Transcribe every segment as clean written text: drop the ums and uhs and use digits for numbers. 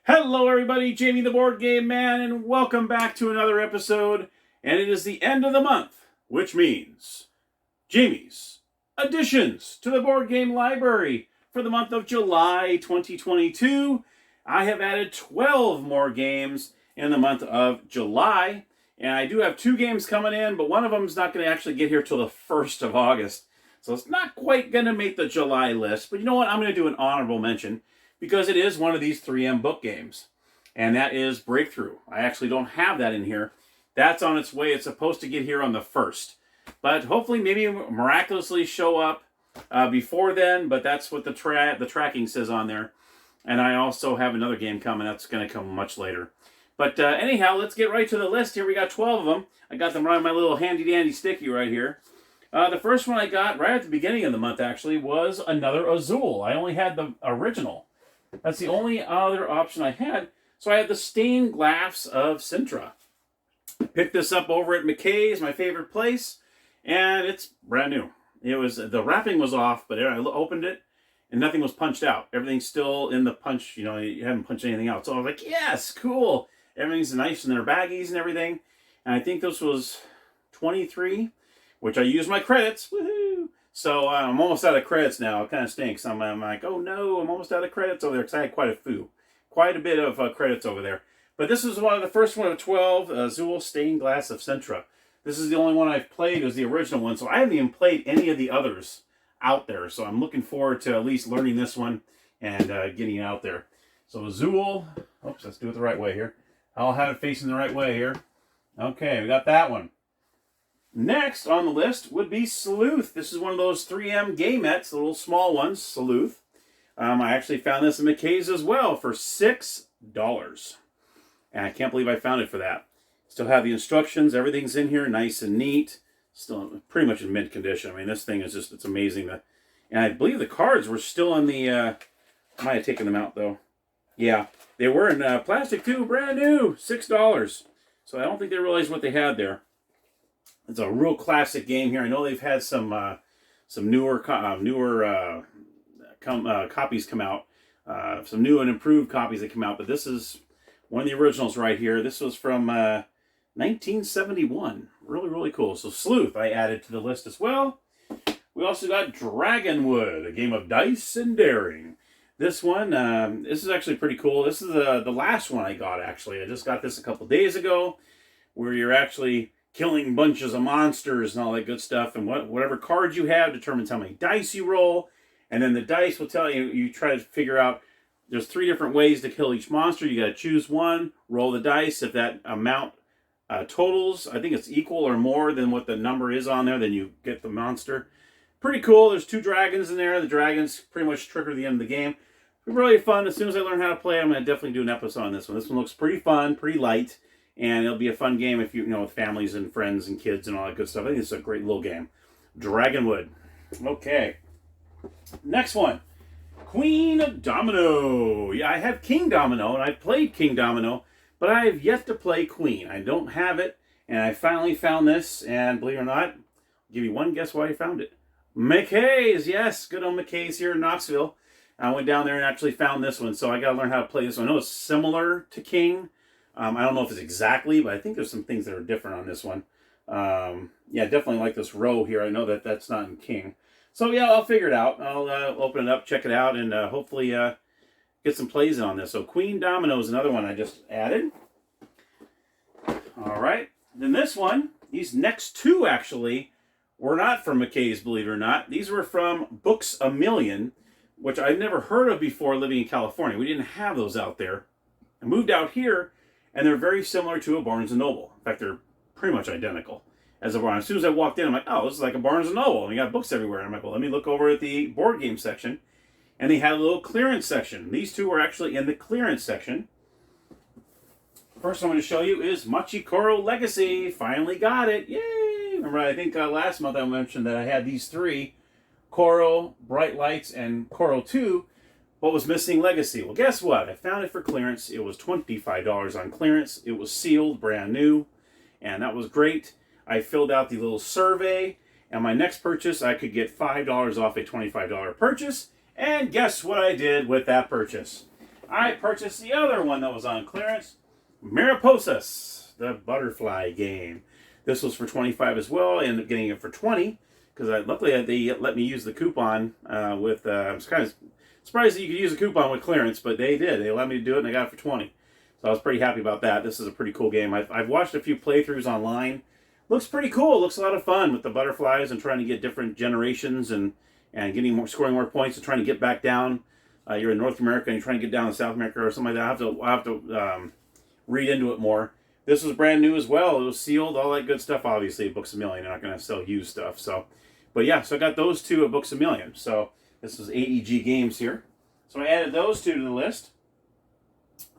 Hello everybody, Jamie the Board Game Man, and welcome back to another episode. And it is the end of the month, which means Jamie's additions to the board game library for the month of July 2022. I have added 12 more games in the month of July, and I do have 2 games coming in, but one of them is not going to actually get here till the 1st of August. So it's not quite going to make the July list, but you know what? I'm going to do an honorable mention, because it is one of these 3M book games, and that is Breakthrough. I actually don't have that in here. That's on its way. It's supposed to get here on the 1st, but hopefully maybe miraculously show up before then, but that's what the tracking says on there. And I also have another game coming. That's going to come much later. But anyhow, let's get right to the list here. We got 12 of them. I got them right on my little handy-dandy sticky right here. The first one I got right at the beginning of the month, actually, was another Azul. I only had the original. That's the only other option I had. So I had the stained glass of Sintra. I picked this up over at McKay's, my favorite place, and it's brand new. The wrapping was off, but I opened it and nothing was punched out. Everything's still in the punch, you haven't punched anything out. So I was like, yes, cool. Everything's nice in their baggies and everything. And I think this was 23, which I used my credits. Woohoo! So I'm almost out of credits now. It kind of stinks. I'm like, oh no, I'm almost out of credits over there, because I had quite a bit of credits over there. But this is one of the first one of 12, Azul Stained Glass of Sintra. This is the only one I've played. It was the original one, so I haven't even played any of the others out there. So I'm looking forward to at least learning this one and getting it out there. So Azul, oops, let's do it the right way here. I'll have it facing the right way here. Okay, we got that one. Next on the list would be Sleuth. This is one of those 3M gamettes, the little small ones, Sleuth. I actually found this in McKay's as well for $6. And I can't believe I found it for that. Still have the instructions. Everything's in here, nice and neat. Still pretty much in mint condition. I mean, this thing is just, it's amazing. And I believe the cards were still in the, I might have taken them out though. Yeah, they were in plastic too, brand new, $6. So I don't think they realized what they had there. It's a real classic game here. I know they've had some newer copies come out, some new and improved copies that come out. But this is one of the originals right here. This was from 1971. Really, really cool. So Sleuth I added to the list as well. We also got Dragonwood, a game of dice and daring. This one, this is actually pretty cool. This is the last one I got, actually. I just got this a couple days ago, where you're actually killing bunches of monsters and all that good stuff. And whatever cards you have determines how many dice you roll. And then the dice will tell you, you try to figure out, there's 3 different ways to kill each monster. You got to choose one, roll the dice. If that amount totals, I think it's equal or more than what the number is on there, then you get the monster. Pretty cool. There's 2 dragons in there. The dragons pretty much trigger the end of the game. Really fun. As soon as I learn how to play, I'm going to definitely do an episode on this one. This one looks pretty fun, pretty light. And it'll be a fun game if you know, with families and friends and kids and all that good stuff. I think it's a great little game. Dragonwood. Okay. Next one. Queen Domino. Yeah, I have King Domino, and I've played King Domino, but I have yet to play Queen. I don't have it, and I finally found this, and believe it or not, I'll give you one guess why I found it. McKay's. Yes, good old McKay's here in Knoxville. I went down there and actually found this one, so I got to learn how to play this one. I know it's similar to King. I don't know if it's exactly, but I think there's some things that are different on this one. Yeah, definitely like this row here. I know that that's not in King. So yeah, I'll figure it out. I'll open it up, check it out, and hopefully get some plays on this. So Queen Domino is another one I just added. All right. Then this one, these next 2 actually were not from McKay's, believe it or not. These were from Books A Million, which I've never heard of before living in California. We didn't have those out there. I moved out here, and they're very similar to a Barnes & Noble. In fact, they're pretty much identical as a Barnes. As soon as I walked in, I'm like, oh, this is like a Barnes & Noble. And we got books everywhere. And I'm like, well, let me look over at the board game section. And they had a little clearance section. These 2 were actually in the clearance section. First I'm going to show you is Machikoro Legacy. Finally got it. Yay! Remember, I think last month I mentioned that I had these 3. Koro, Bright Lights, and Koro 2. What was missing? Legacy. Well, guess what? I found it for clearance. It was $25 on clearance. It was sealed, brand new, and that was great. I filled out the little survey, and my next purchase, I could get $5 off a $25 purchase. And guess what I did with that purchase? I purchased the other one that was on clearance, Mariposas, the butterfly game. This was for $25 as well. I ended up getting it for $20 because luckily they let me use the coupon I was kind of surprised that you could use a coupon with clearance, but they did. They let me do it, and I got it for $20. So I was pretty happy about that. This is a pretty cool game. I've watched a few playthroughs online. Looks pretty cool. Looks a lot of fun with the butterflies and trying to get different generations and getting more, scoring more points and trying to get back down. You're in North America and you're trying to get down to South America or something like that. I'll have to read into it more. This was brand new as well. It was sealed, all that good stuff. Obviously, at Books A Million, they're not going to sell used stuff. So, but yeah, so I got those two at Books A Million. So this is AEG Games here. So I added those two to the list.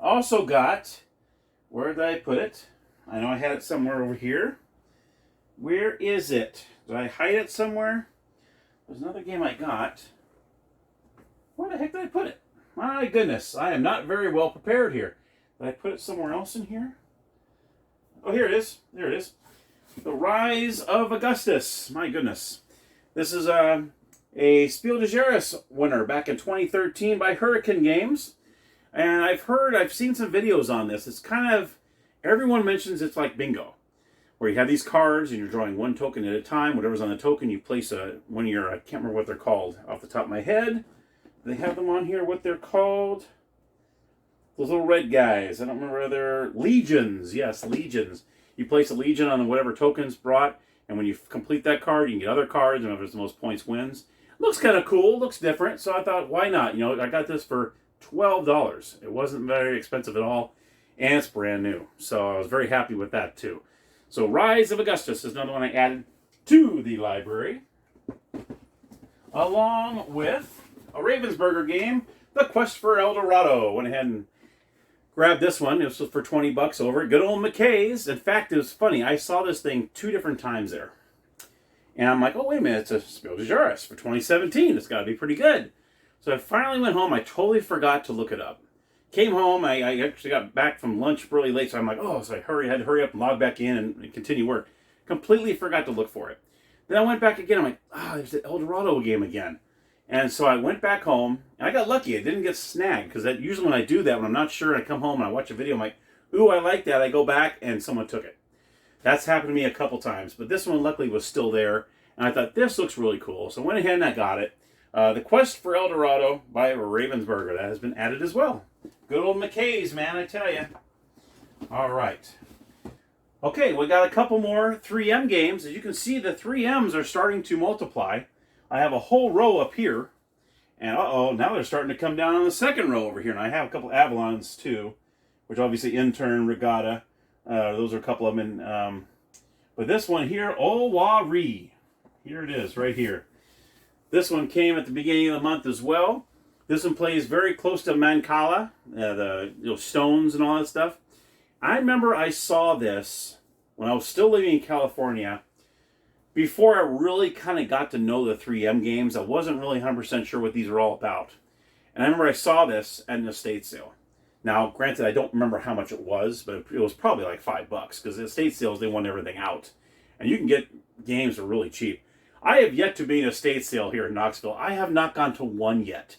Also got, where did I put it? I know I had it somewhere over here. Where is it? Did I hide it somewhere? There's another game I got. Where the heck did I put it? My goodness, I am not very well prepared here. Did I put it somewhere else in here? Oh, here it is. There it is. The Rise of Augustus. My goodness. This is a Spiel des Jahres winner back in 2013 by Hurricane Games. And I've seen some videos on this. It's kind of, everyone mentions it's like bingo, where you have these cards and you're drawing one token at a time. Whatever's on the token, you place one of your, I can't remember what they're called off the top of my head. They have them on here, what they're called. Those little red guys. I don't remember, they're legions. Yes, legions. You place a legion on whatever token's brought, and when you complete that card, you can get other cards, and whoever's the most points wins. Looks kind of cool, looks different, so I thought, why not? You know, I got this for $12. It wasn't very expensive at all, and it's brand new. So I was very happy with that, too. So Rise of Augustus is another one I added to the library, along with a Ravensburger game, The Quest for El Dorado. Went ahead and grabbed this one. This was for $20 over. Good old McKay's. In fact, it was funny. I saw this thing 2 different times there. And I'm like, oh, wait a minute. It's a Spiel des Jahres for 2017. It's got to be pretty good. So I finally went home. I totally forgot to look it up. Came home. I actually got back from lunch really late. So I'm like, oh, so I had to hurry up and log back in and continue work. Completely forgot to look for it. Then I went back again. I'm like, there's the El Dorado game again. And so I went back home, and I got lucky. It didn't get snagged, because usually when I do that, when I'm not sure, I come home and I watch a video, I'm like, ooh, I like that. I go back, and someone took it. That's happened to me a couple times, but this one luckily was still there, and I thought, this looks really cool. So I went ahead and I got it. The Quest for El Dorado by Ravensburger. That has been added as well. Good old McKay's, man, I tell you. All right. Okay, we got a couple more 3M games. As you can see, the 3Ms are starting to multiply. I have a whole row up here, and now they're starting to come down on the second row over here. And I have a couple Avalons too, which obviously Intern, Regatta, those are a couple of them. But this one here, Owari, here it is, right here. This one came at the beginning of the month as well. This one plays very close to Mancala, the stones and all that stuff. I remember I saw this when I was still living in California. Before I really kind of got to know the 3M games, I wasn't really 100% sure what these were all about. And I remember I saw this at an estate sale. Now, granted, I don't remember how much it was, but it was probably like $5, because the estate sales, they want everything out. And you can get games for really cheap. I have yet to be in a estate sale here in Knoxville. I have not gone to one yet.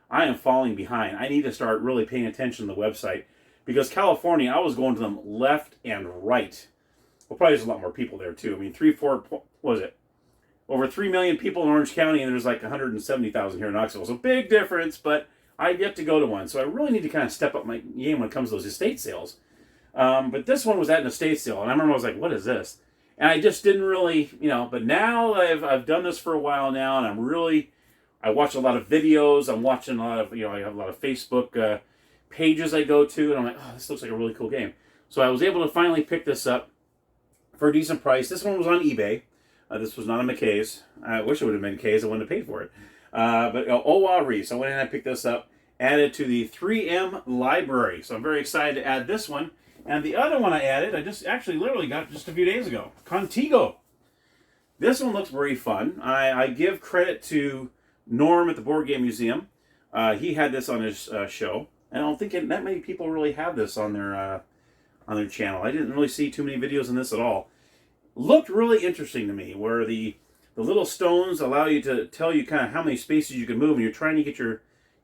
I am falling behind. I need to start really paying attention to the website, because California, I was going to them left and right. Well, probably there's a lot more people there, too. I mean, what was it? Over 3 million people in Orange County, and there's like 170,000 here in Knoxville. So big difference, but I've yet to go to one. So I really need to kind of step up my game when it comes to those estate sales. But this one was at an estate sale, and I remember I was like, what is this? And I just didn't really, but now I've done this for a while now, and I watch a lot of videos. I'm watching a lot of, I have a lot of Facebook pages I go to, and I'm like, oh, this looks like a really cool game. So I was able to finally pick this up for a decent price. This one was on eBay. This was not a McKay's. I wish it would have been McKay's. I wouldn't have paid for it. But Owari. So I went in and I picked this up, added to the 3M library. So I'm very excited to add this one. And the other one I added, I just actually literally got just a few days ago. Contigo. This one looks very fun. I give credit to Norm at the Board Game Museum. He had this on his show. And I don't think that many people really have this on their channel. I didn't really see too many videos on this at all. Looked really interesting to me, where the little stones allow you to tell you kind of how many spaces you can move, and you're trying to get your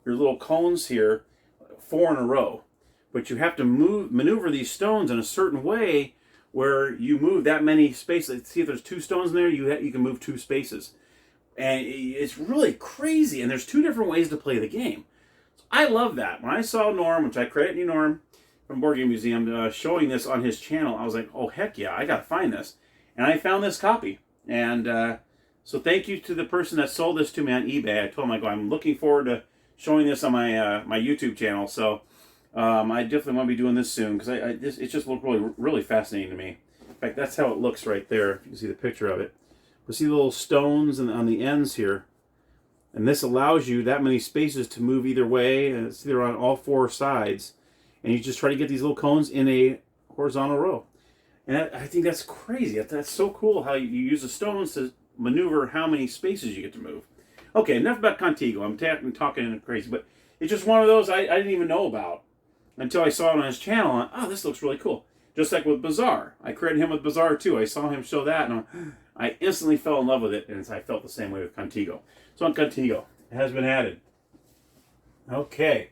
little cones here 4 in a row. But you have to maneuver these stones in a certain way where you move that many spaces. See if there's 2 stones in there, you can move 2 spaces. And it's really crazy. And there's 2 different ways to play the game. So I love that. When I saw Norm, which I credit you, Norm, from Board Game Museum, showing this on his channel, I was like, oh, heck yeah, I got to find this. And I found this copy. And so thank you to the person that sold this to me on eBay. I told him, I'm looking forward to showing this on my my YouTube channel. So I definitely want to be doing this soon because it just looked really fascinating to me. In fact, that's how it looks right there. If you can see the picture of it. But see the little stones on the ends here. And this allows you that many spaces to move either way. And it's either on all 4 sides. And you just try to get these little cones in a horizontal row. And I think that's crazy. That's so cool how you use the stones to maneuver how many spaces you get to move. Okay, enough about Contigo. I'm talking crazy, but it's just one of those I didn't even know about until I saw it on his channel. And, oh, this looks really cool. Just like with Bazaar. I credit him with Bazaar too. I saw him show that, and I instantly fell in love with it, and I felt the same way with Contigo. So on Contigo, it has been added. Okay.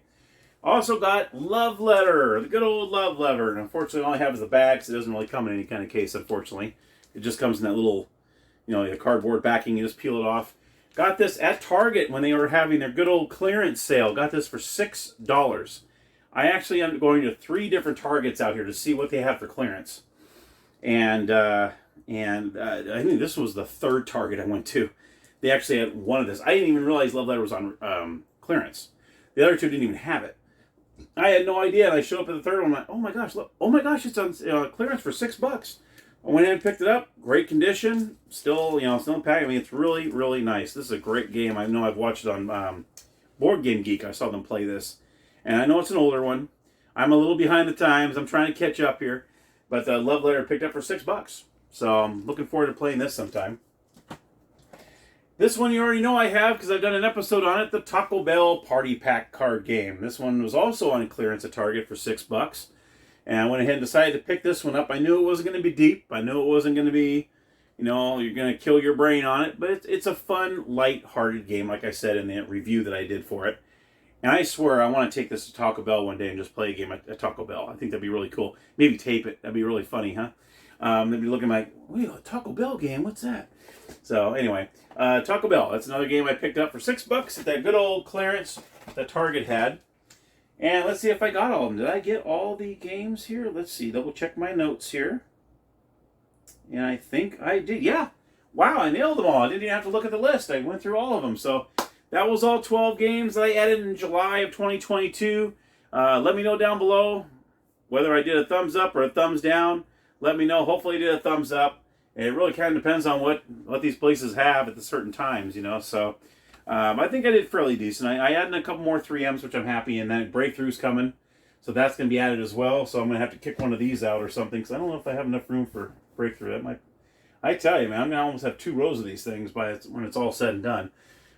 Also got Love Letter, the good old Love Letter. And unfortunately, all I have is the bag, so it doesn't really come in any kind of case, unfortunately. It just comes in that little, the cardboard backing. You just peel it off. Got this at Target when they were having their good old clearance sale. Got this for $6. I actually ended up going to 3 different Targets out here to see what they have for clearance. And I think this was the 3rd Target I went to. They actually had one of this. I didn't even realize Love Letter was on clearance. The other 2 didn't even have it. I had no idea, and I showed up at the 3rd one. I'm like, oh my gosh, look, oh my gosh, it's on clearance for $6. I went in and picked it up. Great condition. Still, still in pack. I mean, it's really, really nice. This is a great game. I know I've watched it on Board Game Geek. I saw them play this, and I know it's an older one. I'm a little behind the times. I'm trying to catch up here, but Love Letter picked up for $6. So I'm looking forward to playing this sometime. This one you already know I have because I've done an episode on it, the Taco Bell Party Pack card game. This one was also on clearance at Target for $6. And I went ahead and decided to pick this one up. I knew it wasn't going to be deep. I knew it wasn't going to be, you're going to kill your brain on it. But it's a fun, light-hearted game, like I said in the review that I did for it. And I swear I want to take this to Taco Bell one day and just play a game at Taco Bell. I think that'd be really cool. Maybe tape it. That'd be really funny, huh? They'd be looking like, wait, a Taco Bell game? What's that? So anyway, Taco Bell. That's another game I picked up for $6 at that good old clearance that Target had. And let's see if I got all of them. Did I get all the games here? Let's see. Double check my notes here. And I think I did. Yeah. Wow, I nailed them all. I didn't even have to look at the list. I went through all of them. So that was all 12 games that I added in July of 2022. Let me know down below whether I did a thumbs up or a thumbs down. Let me know. Hopefully I did a thumbs up. It really kind of depends on what these places have at the certain times, So I think I did fairly decent. I added a couple more 3Ms, which I'm happy, and then Breakthrough's coming. So that's going to be added as well. So I'm going to have to kick one of these out or something, because I don't know if I have enough room for Breakthrough. That might, I tell you, man, I'm going to almost have 2 rows of these things when it's all said and done.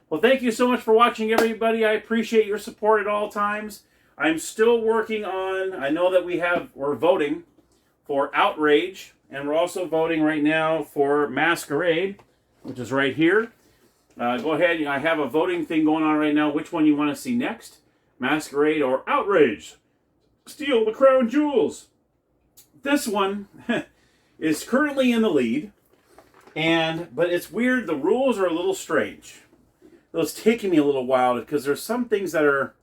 Well, thank you so much for watching, everybody. I appreciate your support at all times. I'm still working on, I know that we're voting for Outrage, and we're also voting right now for Masquerade, which is right here. Go ahead, I have a voting thing going on right now. Which one you want to see next? Masquerade or Outrage? Steal the crown jewels. This one is currently in the lead, but it's weird. The rules are a little strange. It's taking me a little while because there's some things that are...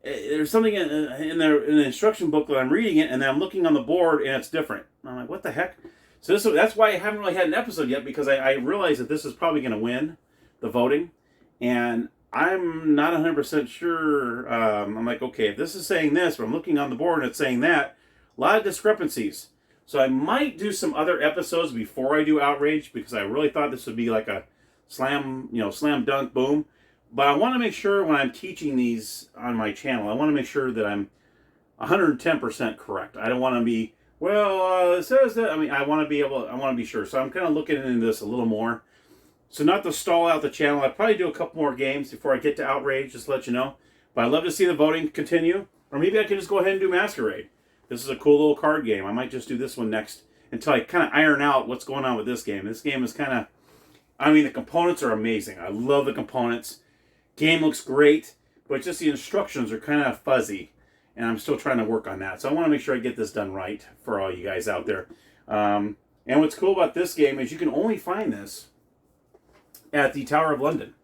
There's something in the instruction book that I'm reading it, and then I'm looking on the board, and it's different. And I'm like, what the heck? So that's why I haven't really had an episode yet, because I realize that this is probably going to win the voting, and I'm not 100% sure. I'm like, okay, if this is saying this, but I'm looking on the board and it's saying that, a lot of discrepancies. So I might do some other episodes before I do Outrage, because I really thought this would be like a slam dunk, boom. But I want to make sure when I'm teaching these on my channel, I want to make sure that I'm 110% correct. I don't want to be, it says that. I mean, I want to be sure. So I'm kind of looking into this a little more. So not to stall out the channel, I'll probably do a couple more games before I get to Outrage, just to let you know. But I'd love to see the voting continue. Or maybe I can just go ahead and do Masquerade. This is a cool little card game. I might just do this one next until I kind of iron out what's going on with this game. This game is kind of, the components are amazing. I love the components. Game looks great, but just the instructions are kind of fuzzy, and I'm still trying to work on that. So I want to make sure I get this done right for all you guys out there. And what's cool about this game is you can only find this at the Tower of London.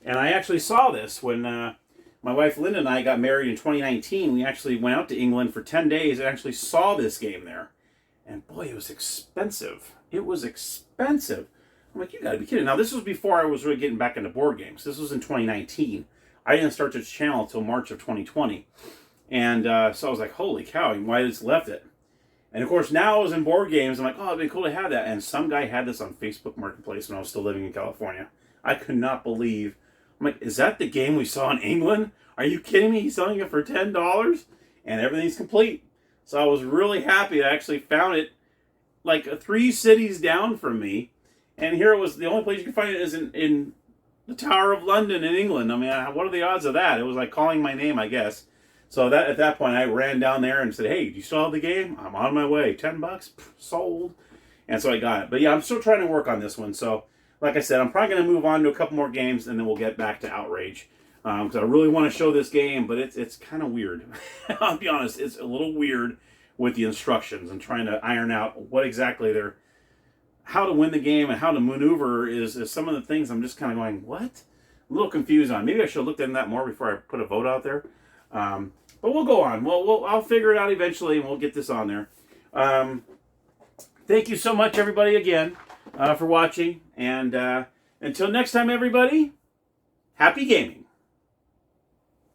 And I actually saw this when my wife Linda and I got married in 2019. We actually went out to England for 10 days and actually saw this game there. And boy, it was expensive. It was expensive. I'm like, you gotta be kidding. Now, this was before I was really getting back into board games. This was in 2019. I didn't start this channel until March of 2020. And so I was like, holy cow, why just left it? And of course, now I was in board games. I'm like, oh, it'd be cool to have that. And some guy had this on Facebook Marketplace when I was still living in California. I could not believe. I'm like, is that the game we saw in England? Are you kidding me? He's selling it for $10? And everything's complete. So I was really happy I actually found it like 3 cities down from me. And here it was. The only place you can find it is in the Tower of London in England. I mean, what are the odds of that? It was like calling my name, I guess. So that at that point, I ran down there and said, hey, do you still have the game? I'm on my way. $10? Sold. And so I got it. But yeah, I'm still trying to work on this one. So like I said, I'm probably going to move on to a couple more games, and then we'll get back to Outrage. Because I really want to show this game, but it's kind of weird. I'll be honest, it's a little weird with the instructions and trying to iron out what exactly they're, how to win the game and how to maneuver is some of the things I'm just kind of going, what? A little confused on. Maybe I should have looked into that more before I put a vote out there. But we'll go on. I'll figure it out eventually, and we'll get this on there. Thank you so much, everybody, again, for watching. And until next time, everybody, happy gaming.